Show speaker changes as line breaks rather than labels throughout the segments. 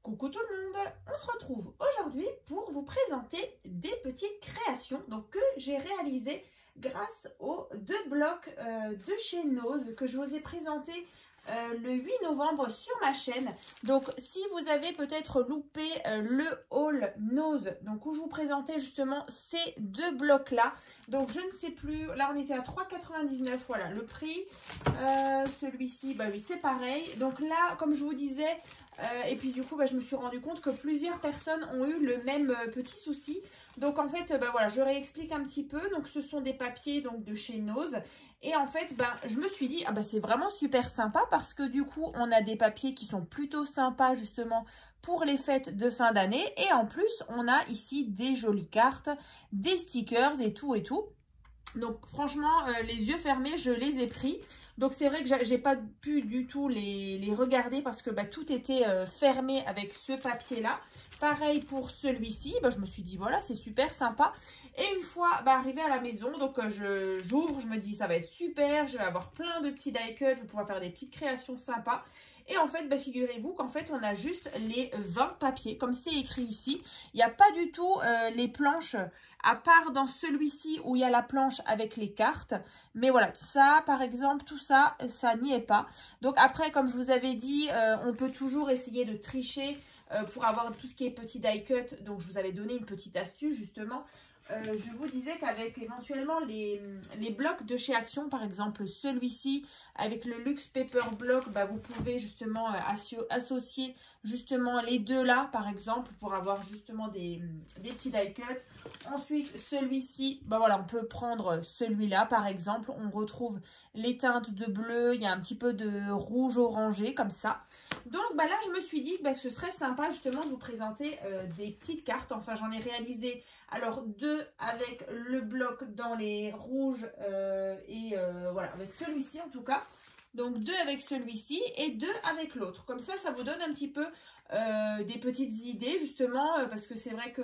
Coucou tout le monde, on se retrouve aujourd'hui pour vous présenter des petites créations que j'ai réalisées grâce aux deux blocs de chez Nose que je vous ai présentés le 8 novembre sur ma chaîne. Donc si vous avez peut-être loupé le haul Nose, où je vous présentais justement ces deux blocs là, donc je ne sais plus, là on était à 3,99, voilà le prix. Celui-ci, oui c'est pareil. Donc là, comme je vous disais, et puis du coup je me suis rendu compte que plusieurs personnes ont eu le même petit souci. Donc en fait voilà, je réexplique un petit peu. Donc ce sont des papiers de chez Nose. Et en fait je me suis dit c'est vraiment super sympa parce que du coup on a des papiers qui sont plutôt sympas justement pour les fêtes de fin d'année. Et en plus on a ici des jolies cartes, des stickers et tout et tout. Donc franchement les yeux fermés je les ai pris. Donc c'est vrai que j'ai pas pu du tout les regarder parce que tout était fermé avec ce papier là. Pareil pour celui-ci, je me suis dit voilà c'est super sympa. Et une fois arrivé à la maison, j'ouvre, je me dis ça va être super, je vais avoir plein de petits die cuts, je vais pouvoir faire des petites créations sympas. Et en fait, figurez-vous qu'en fait, on a juste les 20 papiers, comme c'est écrit ici. Il n'y a pas du tout les planches, à part dans celui-ci où il y a la planche avec les cartes. Mais voilà, ça, par exemple, tout ça, ça n'y est pas. Donc après, comme je vous avais dit, on peut toujours essayer de tricher pour avoir tout ce qui est petit die cut. Donc, je vous avais donné une petite astuce, justement. Je vous disais qu'avec éventuellement les blocs de chez Action, par exemple celui-ci avec le Luxe Paper Block, vous pouvez justement associer justement les deux là par exemple pour avoir justement des petits die cuts. Ensuite celui-ci, voilà, on peut prendre celui-là par exemple, on retrouve les teintes de bleu, il y a un petit peu de rouge orangé comme ça. Donc là je me suis dit que ce serait sympa justement de vous présenter des petites cartes. Enfin j'en ai réalisé alors deux avec le bloc dans les rouges voilà avec celui-ci en tout cas. Donc deux avec celui-ci et deux avec l'autre. Comme ça vous donne un petit peu des petites idées justement parce que c'est vrai que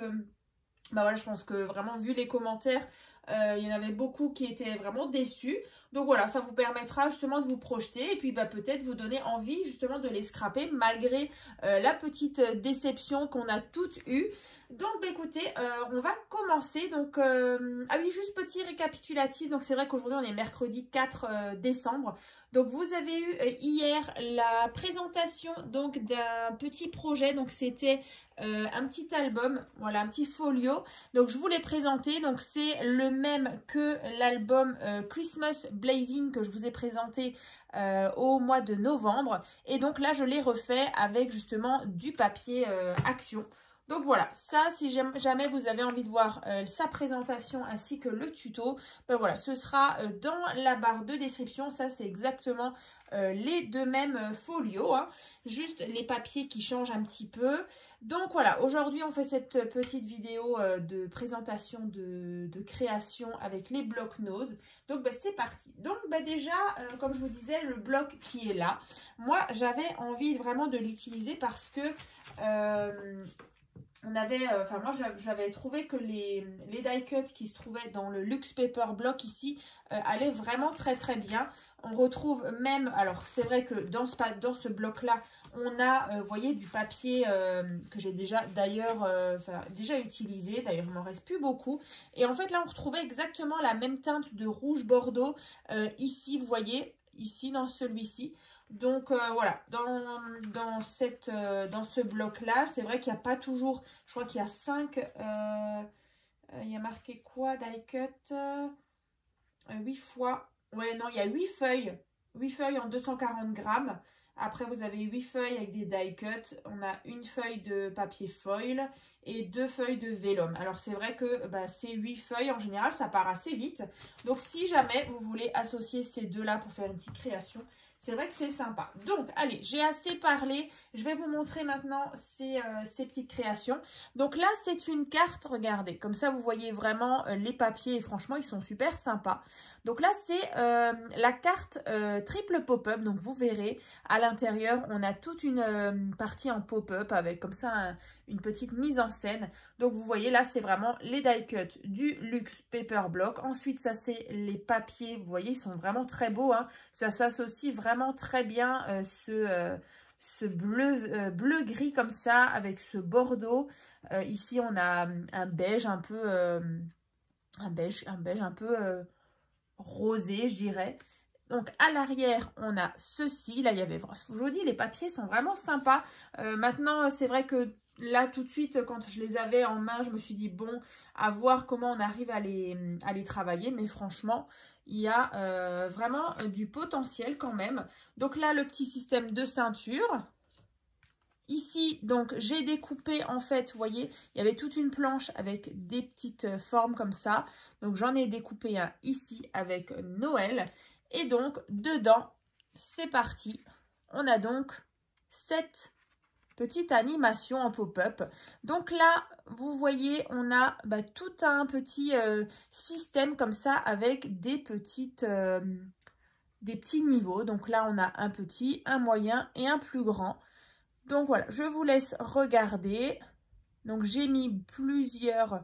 voilà, je pense que vraiment vu les commentaires, il y en avait beaucoup qui étaient vraiment déçus. Donc voilà, ça vous permettra justement de vous projeter et puis peut-être vous donner envie justement de les scraper malgré la petite déception qu'on a toutes eue. Donc écoutez, on va commencer. Donc ah oui, juste petit récapitulatif. Donc c'est vrai qu'aujourd'hui on est mercredi 4 décembre. Donc vous avez eu hier la présentation d'un petit projet. Donc c'était un petit album, voilà, un petit folio. Donc je vous l'ai présenté. Donc c'est le même que l'album Christmas Blazing que je vous ai présenté au mois de novembre. Et donc là je l'ai refait avec justement du papier Action. Donc voilà, ça si jamais vous avez envie de voir sa présentation ainsi que le tuto, voilà, ce sera dans la barre de description. Ça c'est exactement les deux mêmes folios, hein. Juste les papiers qui changent un petit peu. Donc voilà, aujourd'hui on fait cette petite vidéo de présentation de création avec les blocs Nose. Donc c'est parti. Donc déjà, comme je vous disais, le bloc qui est là, moi j'avais envie vraiment de l'utiliser parce que on avait, moi j'avais trouvé que les die cuts qui se trouvaient dans le Luxe Paper Block ici allaient vraiment très très bien. On retrouve même, alors c'est vrai que dans ce bloc là, on a, vous voyez, du papier que j'ai déjà d'ailleurs déjà utilisé. D'ailleurs il m'en reste plus beaucoup. Et en fait là on retrouvait exactement la même teinte de rouge bordeaux ici, vous voyez, ici dans celui-ci. Donc voilà, dans ce bloc là, c'est vrai qu'il n'y a pas toujours, je crois qu'il y a 5, il y a marqué quoi, die cut 8 fois, ouais non, il y a 8 feuilles en 240 grammes. Après vous avez 8 feuilles avec des die cuts, on a une feuille de papier foil et 2 feuilles de vélum. Alors c'est vrai que ces 8 feuilles en général ça part assez vite. Donc si jamais vous voulez associer ces deux là pour faire une petite création, c'est vrai que c'est sympa. Donc, allez, j'ai assez parlé. Je vais vous montrer maintenant ces petites créations. Donc là, c'est une carte, regardez. Comme ça, vous voyez vraiment les papiers. Et franchement, ils sont super sympas. Donc là, c'est la carte triple pop-up. Donc, vous verrez, à l'intérieur, on a toute une partie en pop-up avec comme ça une petite mise en scène. Donc, vous voyez, là, c'est vraiment les die cuts du Luxe Paper Block. Ensuite, ça, c'est les papiers. Vous voyez, ils sont vraiment très beaux, hein. Ça s'associe vraiment très bien ce bleu gris comme ça avec ce bordeaux. Ici on a un beige un peu un beige un peu rosé, je dirais. Donc à l'arrière on a ceci. Là il y avait, je vous dis, les papiers sont vraiment sympas. Maintenant c'est vrai que là tout de suite quand je les avais en main, je me suis dit bon, à voir comment on arrive à les travailler, mais franchement il y a vraiment du potentiel quand même. Donc là le petit système de ceinture. Ici, donc, j'ai découpé, en fait, vous voyez, il y avait toute une planche avec des petites formes comme ça. Donc, j'en ai découpé un ici avec Noël. Et donc, dedans, c'est parti. On a donc cette petite animation en pop-up. Donc là, vous voyez, on a tout un petit système comme ça avec des petits niveaux. Donc là, on a un petit, un moyen et un plus grand. Donc voilà, je vous laisse regarder. Donc j'ai mis plusieurs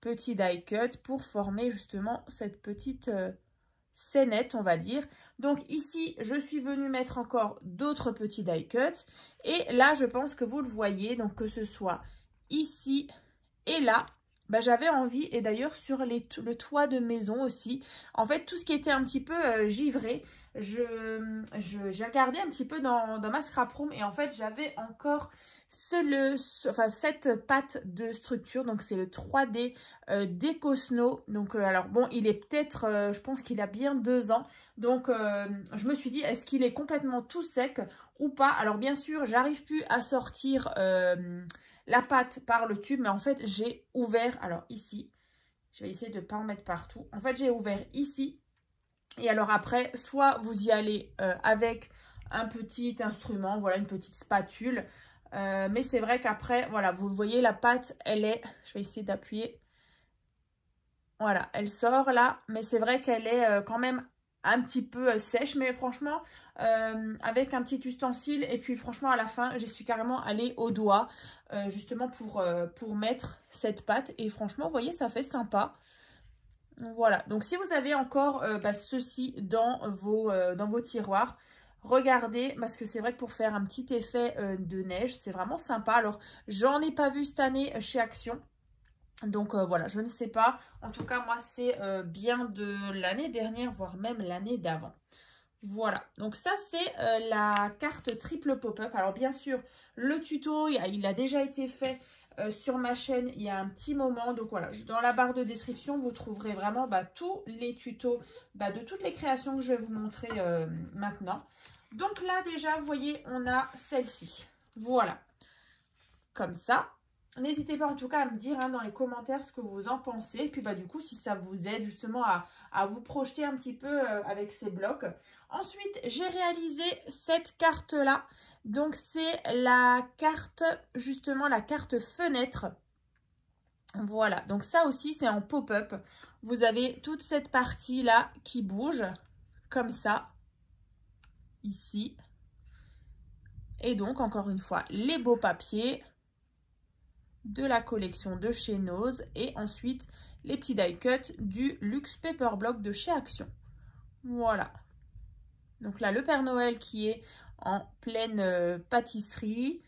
petits die cuts pour former justement cette petite scénette, on va dire. Donc ici, je suis venue mettre encore d'autres petits die cuts. Et là, je pense que vous le voyez, donc que ce soit ici et là, j'avais envie, et d'ailleurs sur le toit de maison aussi, en fait tout ce qui était un petit peu givré, j'ai regardé un petit peu dans ma scrap room et en fait j'avais encore cette pâte de structure, donc c'est le 3D d'Ecosno. Donc alors bon, il est peut-être, je pense qu'il a bien 2 ans, donc je me suis dit est-ce qu'il est complètement tout sec ou pas. Alors bien sûr j'arrive plus à sortir la pâte par le tube, mais en fait j'ai ouvert, alors ici, je vais essayer de ne pas en mettre partout, en fait j'ai ouvert ici, et alors après, soit vous y allez avec un petit instrument, voilà, une petite spatule, mais c'est vrai qu'après, voilà, vous voyez la pâte, elle est, je vais essayer d'appuyer, voilà, elle sort là, mais c'est vrai qu'elle est quand même un petit peu sèche, mais franchement avec un petit ustensile, et puis franchement à la fin j'y suis carrément allée au doigt justement pour mettre cette pâte, et franchement vous voyez ça fait sympa. Voilà, donc si vous avez encore ceci dans vos tiroirs, regardez, parce que c'est vrai que pour faire un petit effet de neige, c'est vraiment sympa. Alors j'en ai pas vu cette année chez Action. Donc voilà, je ne sais pas. En tout cas, moi, c'est bien de l'année dernière, voire même l'année d'avant. Voilà, donc ça, c'est la carte triple pop-up. Alors bien sûr, le tuto, il a déjà été fait sur ma chaîne il y a un petit moment. Donc voilà, dans la barre de description, vous trouverez vraiment tous les tutos de toutes les créations que je vais vous montrer maintenant. Donc là, déjà, vous voyez, on a celle-ci. Voilà, comme ça. N'hésitez pas en tout cas à me dire dans les commentaires ce que vous en pensez. Et puis du coup, si ça vous aide justement à vous projeter un petit peu avec ces blocs. Ensuite, j'ai réalisé cette carte-là. Donc, c'est la carte, justement, la carte fenêtre. Voilà, donc ça aussi, c'est en pop-up. Vous avez toute cette partie-là qui bouge, comme ça, ici. Et donc, encore une fois, les beaux papiers de la collection de chez Nose, et ensuite les petits die cuts du Luxe Paper Block de chez Action. Voilà. Donc là, le Père Noël qui est en pleine pâtisserie.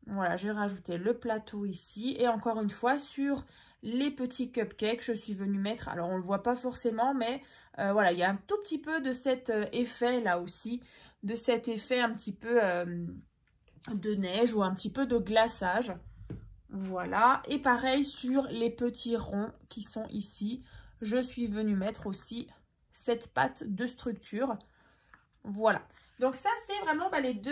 Voilà, j'ai rajouté le plateau ici. Et encore une fois, sur les petits cupcakes, je suis venue mettre, alors on ne le voit pas forcément, mais voilà, il y a un tout petit peu de cet effet là aussi, de cet effet un petit peu de neige ou un petit peu de glaçage. Voilà, et pareil sur les petits ronds qui sont ici, je suis venue mettre aussi cette pâte de structure. Voilà, donc ça c'est vraiment les deux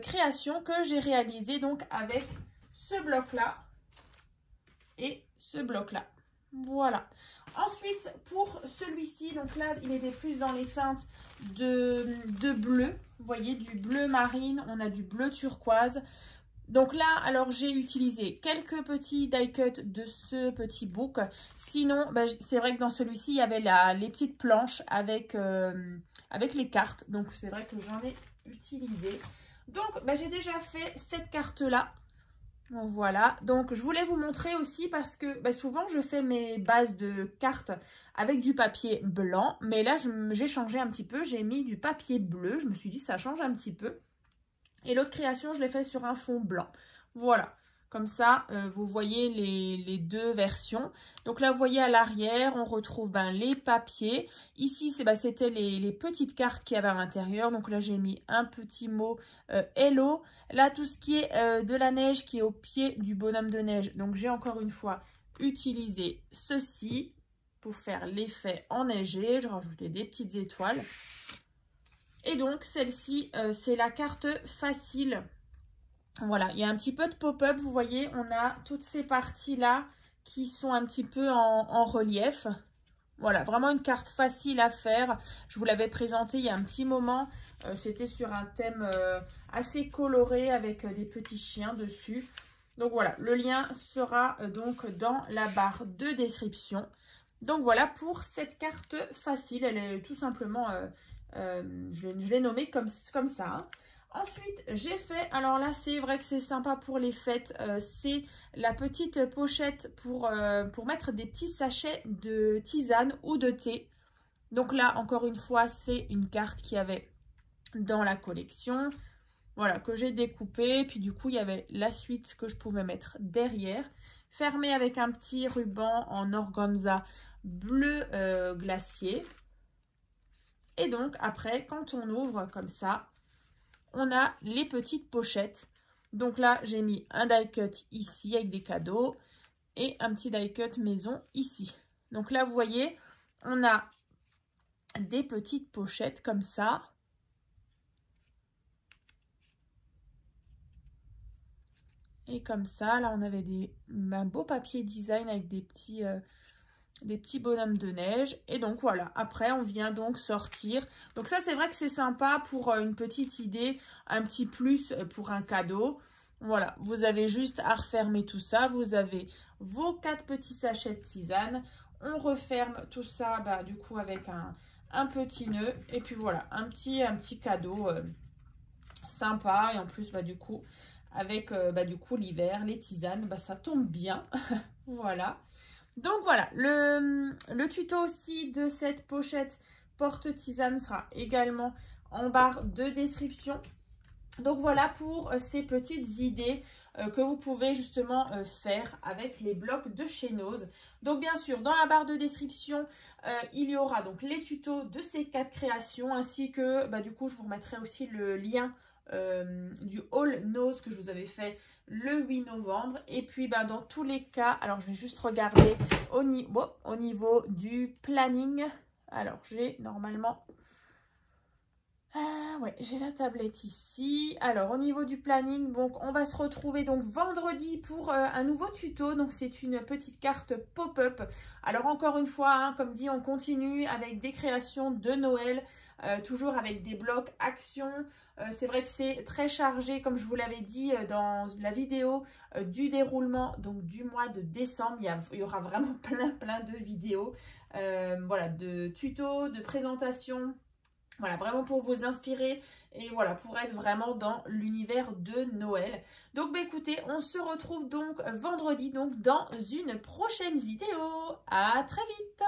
créations que j'ai réalisées donc avec ce bloc-là et ce bloc-là. Voilà. Ensuite, pour celui-ci, donc là, il était plus dans les teintes de bleu. Vous voyez, du bleu marine, on a du bleu turquoise. Donc là, alors j'ai utilisé quelques petits die cuts de ce petit book. Sinon, c'est vrai que dans celui-ci, il y avait les petites planches avec les cartes. Donc c'est vrai que j'en ai utilisé. Donc j'ai déjà fait cette carte-là. Voilà, donc je voulais vous montrer aussi parce que souvent je fais mes bases de cartes avec du papier blanc. Mais là, j'ai changé un petit peu, j'ai mis du papier bleu. Je me suis dit ça change un petit peu. Et l'autre création, je l'ai fait sur un fond blanc. Voilà. Comme ça, vous voyez les deux versions. Donc là, vous voyez à l'arrière, on retrouve les papiers. Ici, c'était les petites cartes qu'il y avait à l'intérieur. Donc là, j'ai mis un petit mot Hello. Là, tout ce qui est de la neige qui est au pied du bonhomme de neige. Donc, j'ai encore une fois utilisé ceci pour faire l'effet enneigé. Je rajoutais des petites étoiles. Et donc, celle-ci, c'est la carte facile. Voilà, il y a un petit peu de pop-up, vous voyez, on a toutes ces parties-là qui sont un petit peu en relief. Voilà, vraiment une carte facile à faire. Je vous l'avais présentée il y a un petit moment. C'était sur un thème assez coloré avec des petits chiens dessus. Donc voilà, le lien sera donc dans la barre de description. Donc voilà pour cette carte facile. Elle est tout simplement, je l'ai nommée comme ça. Hein. Ensuite, j'ai fait, alors là, c'est vrai que c'est sympa pour les fêtes, c'est la petite pochette pour mettre des petits sachets de tisane ou de thé. Donc là, encore une fois, c'est une carte qu'il y avait dans la collection, voilà, que j'ai découpée. Puis du coup, il y avait la suite que je pouvais mettre derrière, fermée avec un petit ruban en organza bleu glacier. Et donc, après, quand on ouvre comme ça, on a les petites pochettes. Donc là, j'ai mis un die cut ici avec des cadeaux et un petit die cut maison ici. Donc là, vous voyez, on a des petites pochettes comme ça. Et comme ça, là, on avait un beau papier design avec des petits bonhommes de neige. Et donc voilà, après on vient donc sortir. Donc ça, c'est vrai que c'est sympa pour une petite idée, un petit plus pour un cadeau. Voilà, vous avez juste à refermer tout ça. Vous avez vos 4 petits sachets de tisane. On referme tout ça du coup avec un petit nœud. Et puis voilà, un petit cadeau sympa. Et en plus, du coup, avec du coup l'hiver, les tisanes, ça tombe bien. Voilà. Donc voilà, le tuto aussi de cette pochette porte-tisane sera également en barre de description. Donc voilà pour ces petites idées que vous pouvez justement faire avec les blocs de chez Nose. Donc bien sûr, dans la barre de description, il y aura donc les tutos de ces 4 créations, ainsi que du coup je vous remettrai aussi le lien du haul Nose que je vous avais fait le 8 novembre. Et puis dans tous les cas, alors je vais juste regarder au niveau du planning. Alors j'ai normalement... ouais, j'ai la tablette ici. Alors, au niveau du planning, donc on va se retrouver donc vendredi pour un nouveau tuto. Donc, c'est une petite carte pop-up. Alors, encore une fois, hein, comme dit, on continue avec des créations de Noël, toujours avec des blocs actions. C'est vrai que c'est très chargé, comme je vous l'avais dit dans la vidéo du déroulement donc du mois de décembre. Il y aura vraiment plein de vidéos, voilà, de tutos, de présentations. Voilà, vraiment pour vous inspirer et voilà, pour être vraiment dans l'univers de Noël. Donc, écoutez, on se retrouve donc vendredi donc dans une prochaine vidéo. À très vite!